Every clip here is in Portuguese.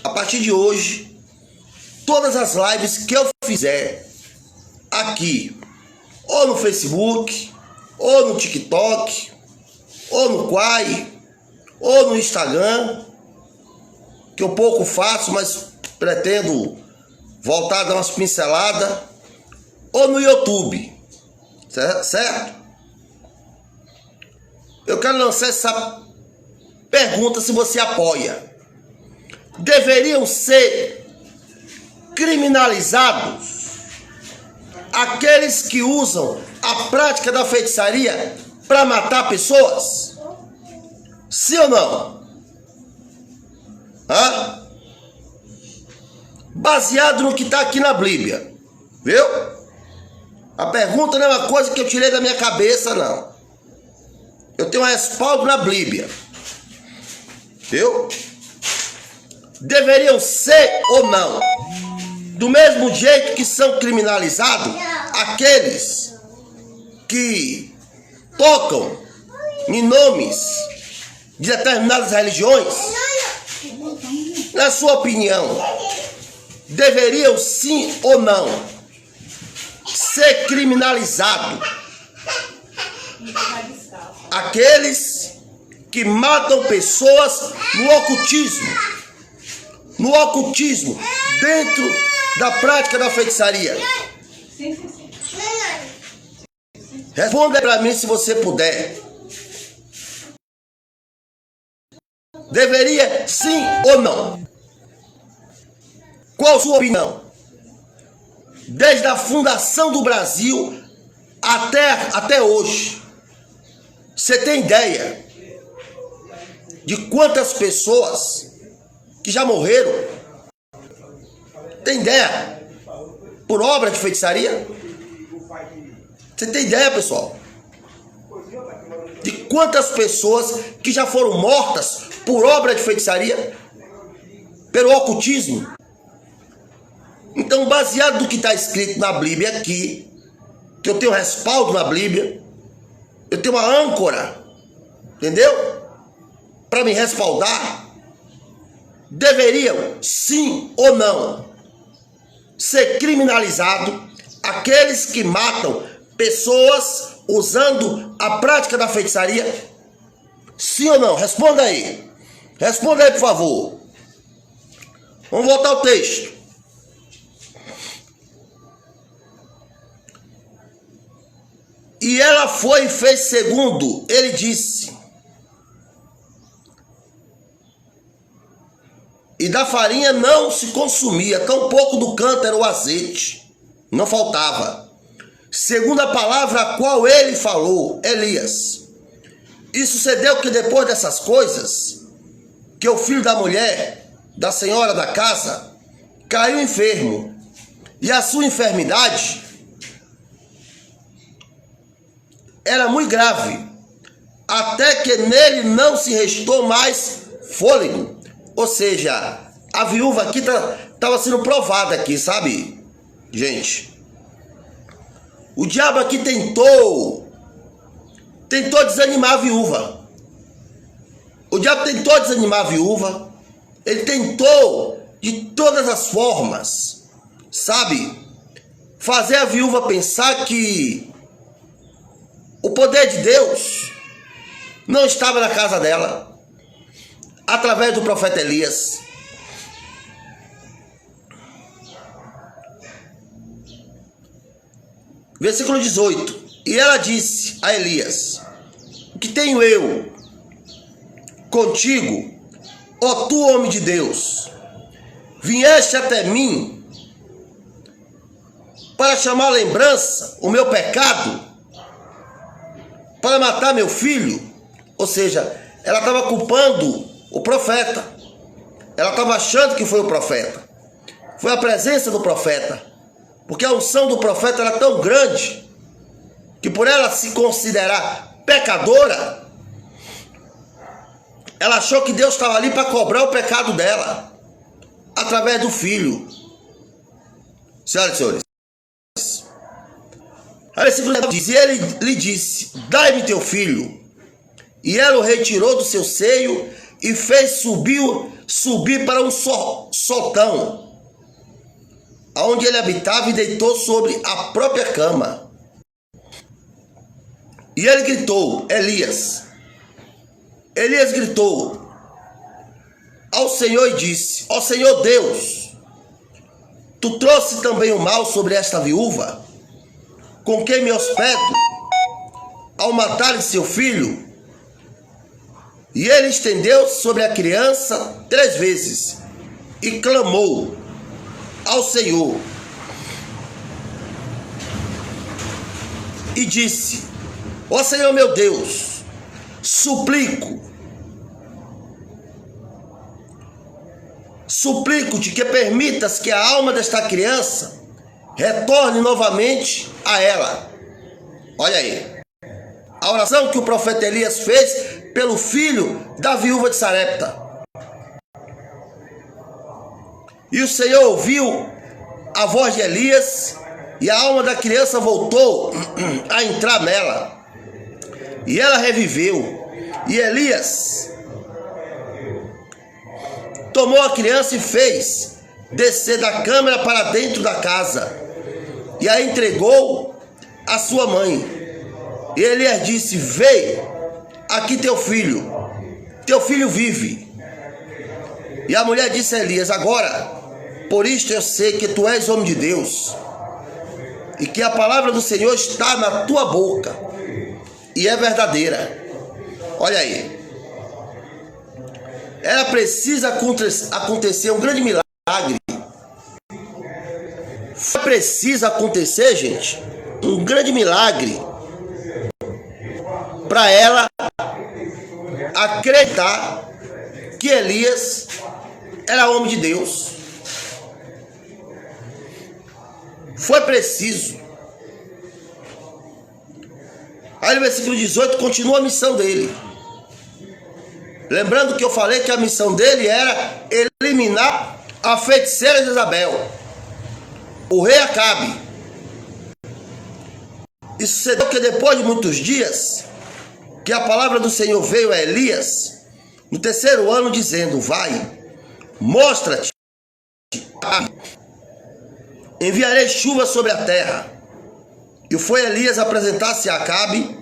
a partir de hoje, todas as lives que eu fizer aqui, ou no Facebook, ou no TikTok, ou no Quai, ou no Instagram, que eu pouco faço, mas pretendo voltar a dar umas pinceladas, ou no YouTube, certo? Eu quero lançar essa pergunta se você apoia. Deveriam ser criminalizados aqueles que usam a prática da feitiçaria para matar pessoas? Sim ou não? Hã? Baseado no que está aqui na Bíblia, viu? A pergunta não é uma coisa que eu tirei da minha cabeça, não. Eu tenho um respaldo na Bíblia, viu? Deveriam ser ou não? Do mesmo jeito que são criminalizados aqueles que tocam em nomes de determinadas religiões, na sua opinião, deveriam sim ou não ser criminalizados aqueles que matam pessoas no ocultismo, dentro da prática da feitiçaria? Responda para mim se você puder. Deveria sim ou não? Qual a sua opinião? Desde a fundação do Brasil até hoje, você tem ideia de quantas pessoas que já morreram? Tem ideia? Por obra de feitiçaria? Você tem ideia, pessoal? De quantas pessoas que já foram mortas por obra de feitiçaria? Pelo ocultismo? Então, baseado no que está escrito na Bíblia aqui, que eu tenho respaldo na Bíblia, eu tenho uma âncora, entendeu? Para me respaldar, deveriam, sim ou não, ser criminalizados aqueles que matam pessoas usando a prática da feitiçaria? Sim ou não? Responda aí. Responda aí, por favor. Vamos voltar ao texto. E ela foi e fez segundo ele disse. E da farinha não se consumia, tampouco do cântaro o azeite. Não faltava. Segundo a palavra a qual ele falou, Elias. E sucedeu que depois dessas coisas, que o filho da mulher, da senhora da casa, caiu enfermo. E a sua enfermidade era muito grave, até que nele não se restou mais fôlego. Ou seja, a viúva aqui estava sendo provada aqui, sabe, gente? O diabo aqui tentou desanimar a viúva. O diabo tentou desanimar a viúva. Ele tentou de todas as formas, sabe, fazer a viúva pensar que o poder de Deus não estava na casa dela, através do profeta Elias. Versículo 18. E ela disse a Elias: o que tenho eu contigo, ó tu homem de Deus? Vieste até mim para chamar à lembrança o meu pecado, para matar meu filho? Ou seja, ela estava culpando o profeta. Ela estava achando que foi o profeta. Foi a presença do profeta. Porque a unção do profeta era tão grande que, por ela se considerar pecadora, ela achou que Deus estava ali para cobrar o pecado dela através do filho. Senhoras e senhores, a versículo diz: e ele lhe disse: dai-me teu filho. E ela o retirou do seu seio e fez subir para um soltão, onde ele habitava, e deitou sobre a própria cama. E ele gritou, Elias gritou ao Senhor e disse, ó Senhor Deus, tu trouxe também o mal sobre esta viúva, com quem me hospedo, ao matar seu filho? E ele estendeu sobre a criança 3 vezes e clamou ao Senhor e disse, ó Senhor meu Deus, suplico-te que permitas que a alma desta criança retorne novamente a ela. Olha aí, a oração que o profeta Elias fez pelo filho da viúva de Sarepta. E o Senhor ouviu a voz de Elias, e a alma da criança voltou a entrar nela, e ela reviveu. E Elias tomou a criança e fez descer da câmara para dentro da casa, e a entregou à sua mãe. E Elias disse, vê aqui teu filho vive. E a mulher disse a Elias, agora, por isto eu sei que tu és homem de Deus, e que a palavra do Senhor está na tua boca, e é verdadeira. Olha aí, era preciso acontecer um grande milagre. Foi preciso acontecer, gente, um grande milagre para ela acreditar que Elias era homem de Deus. Foi preciso. Aí no versículo 18 continua a missão dele. Lembrando que eu falei que a missão dele era eliminar a feiticeira Jezabel, o rei Acabe. E sucedeu que depois de muitos dias, que a palavra do Senhor veio a Elias, no 3º ano, dizendo, vai, mostra-te, enviarei chuva sobre a terra. E foi Elias apresentar-se a Acabe,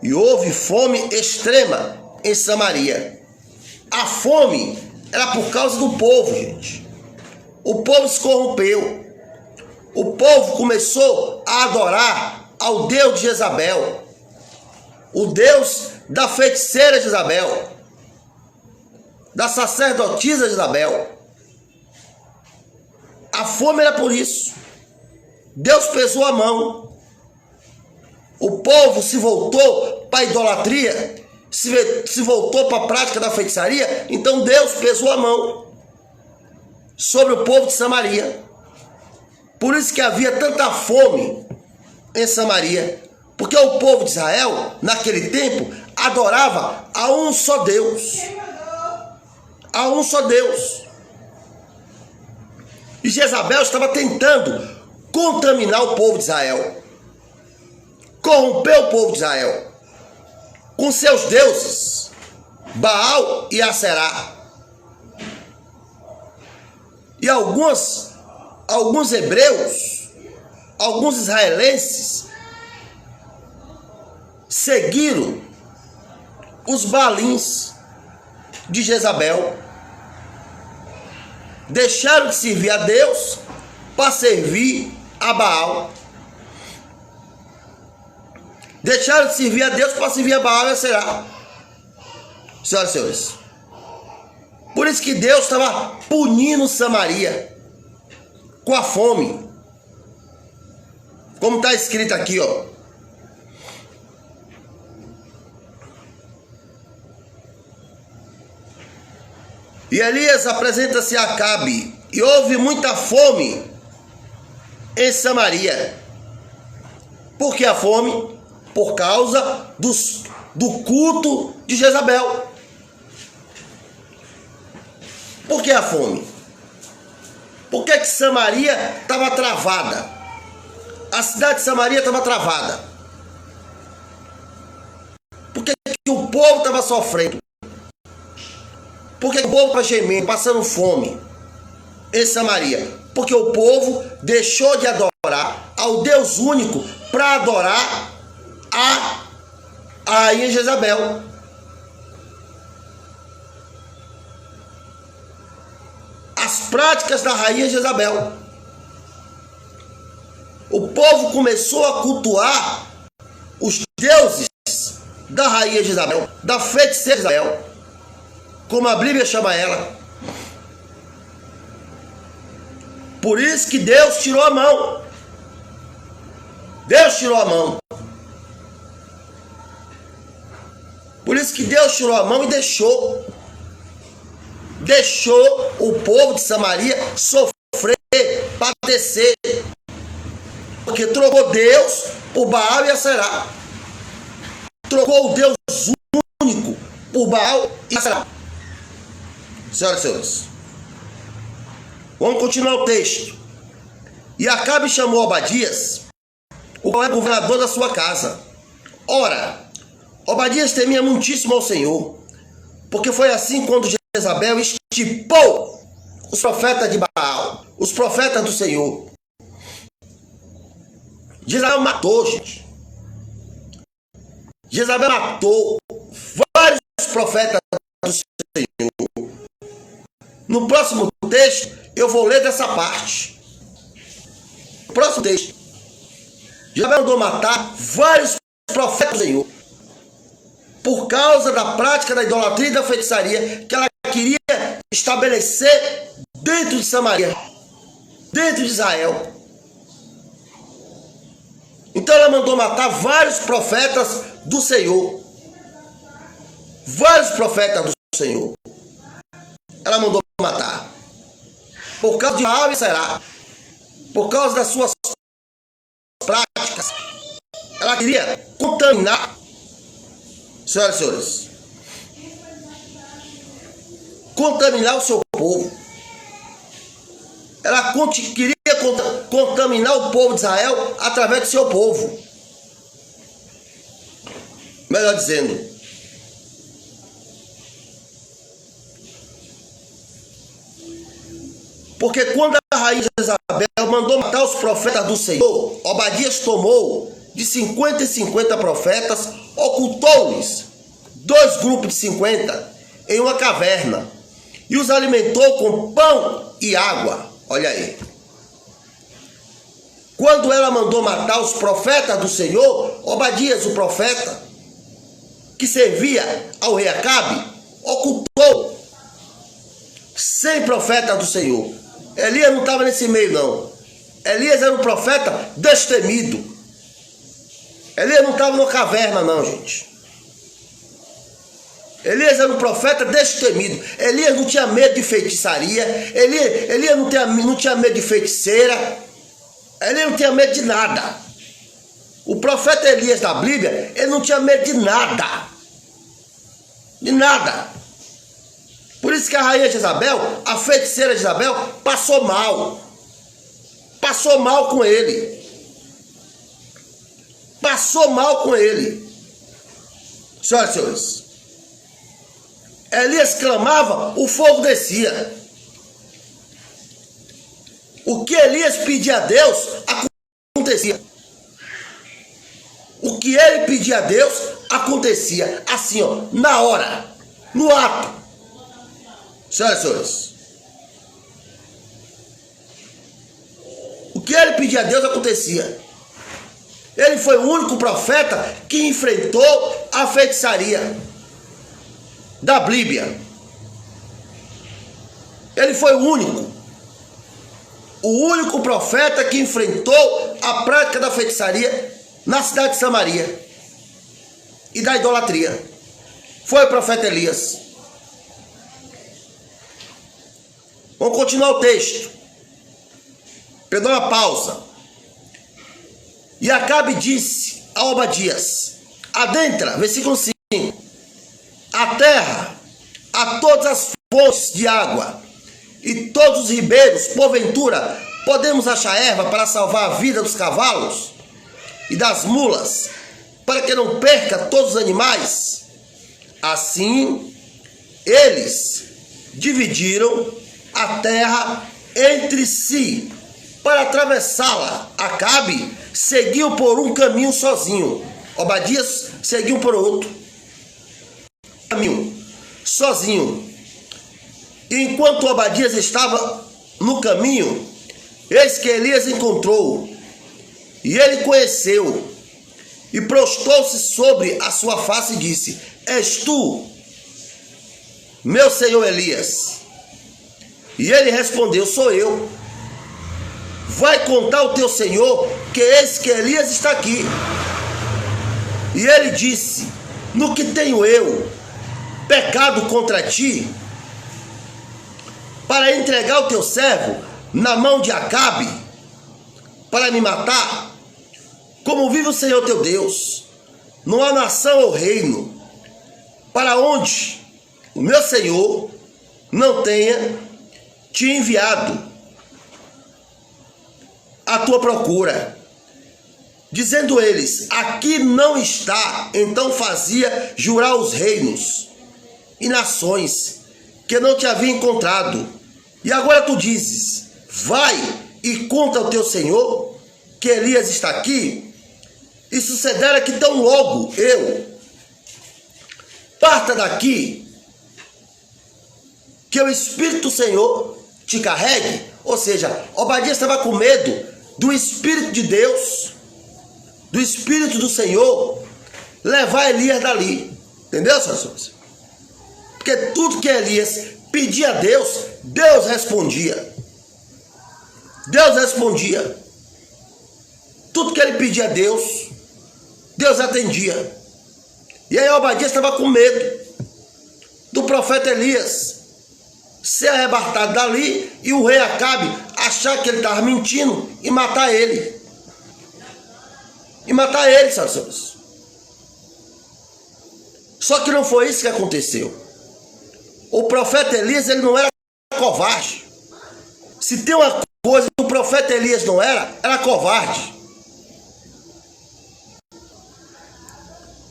e houve fome extrema em Samaria. A fome era por causa do povo, gente. O povo se corrompeu. O povo começou a adorar ao Deus de Jezabel, o Deus da feiticeira Jezabel, da sacerdotisa Jezabel. A fome era por isso. Deus pesou a mão. O povo se voltou para a idolatria, se voltou para a prática da feitiçaria. Então Deus pesou a mão sobre o povo de Samaria. Por isso que havia tanta fome em Samaria, porque o povo de Israel, naquele tempo, adorava a um só Deus. A um só Deus. E Jezabel estava tentando contaminar o povo de Israel, corromper o povo de Israel com seus deuses, Baal e Aserá. E alguns hebreus, alguns israelenses, seguiram os Baalins de Jezabel, deixaram de servir a Deus para servir a Baal. Deixaram de servir a Deus para servir a Baal e a Aserá. Senhoras e senhores, por isso que Deus estava punindo Samaria com a fome, como está escrito aqui, ó. E Elias apresenta-se a Acabe, e houve muita fome em Samaria. Por que a fome? Por causa do culto de Jezabel. Por que a fome? Por que Samaria estava travada? A cidade de Samaria estava travada. Por que o povo estava sofrendo? Por que o povo está gemendo, passando fome em Samaria? Porque o povo deixou de adorar ao Deus único para adorar a rainha Jezabel. As práticas da rainha Jezabel. O povo começou a cultuar os deuses da rainha Jezabel, da feiticeira Jezabel, como a Bíblia chama ela. Por isso que Deus tirou a mão. Deus tirou a mão. Por isso que Deus tirou a mão e deixou o povo de Samaria sofrer, padecer. Porque trocou Deus por Baal e Aserá. Trocou o Deus único por Baal e Aserá. Senhoras e senhores, vamos continuar o texto. E Acabe chamou Obadias, o qual é governador da sua casa. Ora, Obadias temia muitíssimo ao Senhor, porque foi assim quando Jezabel estipou os profetas de Baal, os profetas do Senhor. Jezabel matou, gente. Jezabel matou vários profetas do Senhor. No próximo texto, eu vou ler dessa parte. No próximo texto, Jezabel mandou matar vários profetas do Senhor, por causa da prática da idolatria e da feitiçaria que ela queria estabelecer dentro de Samaria, dentro de Israel. Então ela mandou matar vários profetas do Senhor. Vários profetas do Senhor. Ela mandou matar. Por causa de Baal e Aserá. Por causa das suas práticas. Ela queria contaminar. Senhoras e senhores. Contaminar o seu povo. Ela queria contaminar o povo de Israel através do seu povo. Melhor dizendo, porque quando a rainha Jezabel mandou matar os profetas do Senhor, Obadias tomou de 50 em 50 profetas, ocultou-lhes 2 grupos de 50 em uma caverna e os alimentou com pão e água. Olha aí. Quando ela mandou matar os profetas do Senhor, Obadias, o profeta, que servia ao rei Acabe, ocultou 100 profetas do Senhor. Elias não estava nesse meio, não. Elias era um profeta destemido. Elias não estava numa caverna, não, gente. Elias era um profeta destemido. Elias não tinha medo de feitiçaria. Elias não tinha medo de feiticeira. Elias não tinha medo de nada. O profeta Elias da Bíblia, ele não tinha medo de nada. De nada. Por isso que a rainha Jezabel, a feiticeira Jezabel, passou mal. Passou mal com ele. Passou mal com ele. Senhoras e senhores, Elias clamava, o fogo descia. O que Elias pedia a Deus, acontecia. O que ele pedia a Deus, acontecia. Assim, ó, na hora, no ato. Senhoras e senhores, o que ele pedia a Deus, acontecia. Ele foi o único profeta que enfrentou a feitiçaria da Bíblia. Ele foi o único profeta que enfrentou a prática da feitiçaria na cidade de Samaria e da idolatria. Foi o profeta Elias. Vamos continuar o texto. Perdão, uma pausa. E Acabe disse a Obadias: adentra, versículo 5, a terra, a todas as fontes de água e todos os ribeiros, porventura, podemos achar erva para salvar a vida dos cavalos e das mulas, para que não perca todos os animais? Assim, eles dividiram a terra entre si. Para atravessá-la, Acabe seguiu por um caminho sozinho. Obadias seguiu por outro caminho, sozinho. E enquanto Obadias estava no caminho, eis que Elias encontrou, e ele conheceu, e prostou-se sobre a sua face e disse: És tu, meu senhor Elias? E ele respondeu: Sou eu. Vai contar ao teu senhor que eis que Elias está aqui. E ele disse: No que tenho eu pecado contra ti, para entregar o teu servo na mão de Acabe, para me matar? Como vive o Senhor teu Deus, não há nação ou reino para onde o meu Senhor não tenha te enviado à tua procura. Dizendo eles: Aqui não está. Então fazia jurar os reinos e nações que não te havia encontrado. E agora tu dizes: Vai e conta ao teu senhor que Elias está aqui. E sucederá que tão logo eu parta daqui, que o Espírito do Senhor te carregue. Ou seja, Obadias estava com medo do Espírito de Deus, do Espírito do Senhor, levar Elias dali. Entendeu, senhores? Porque tudo que Elias pedia a Deus, Deus respondia. Deus respondia. Tudo que ele pedia a Deus, Deus atendia. E aí Obadias estava com medo do profeta Elias ser arrebatado dali e o rei Acabe achar que ele estava mentindo e matar ele. E matar ele, senhores. Só que não foi isso que aconteceu. O profeta Elias, ele não era covarde. Se tem uma coisa que o profeta Elias não era covarde.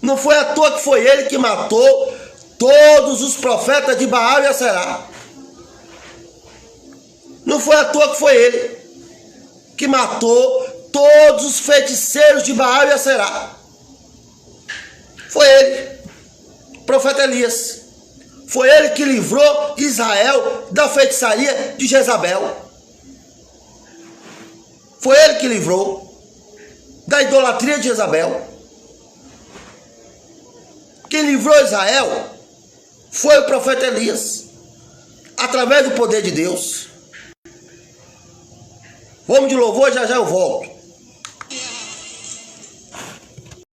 Não foi à toa que foi ele que matou todos os profetas de Baal e Aserá. Não foi à toa que foi ele que matou todos os feiticeiros de Baal e Aserá. Foi ele, o profeta Elias. Foi ele que livrou Israel da feitiçaria de Jezabel. Foi ele que livrou da idolatria de Jezabel. Quem livrou Israel foi o profeta Elias, através do poder de Deus. Vamos de louvor, já já eu volto.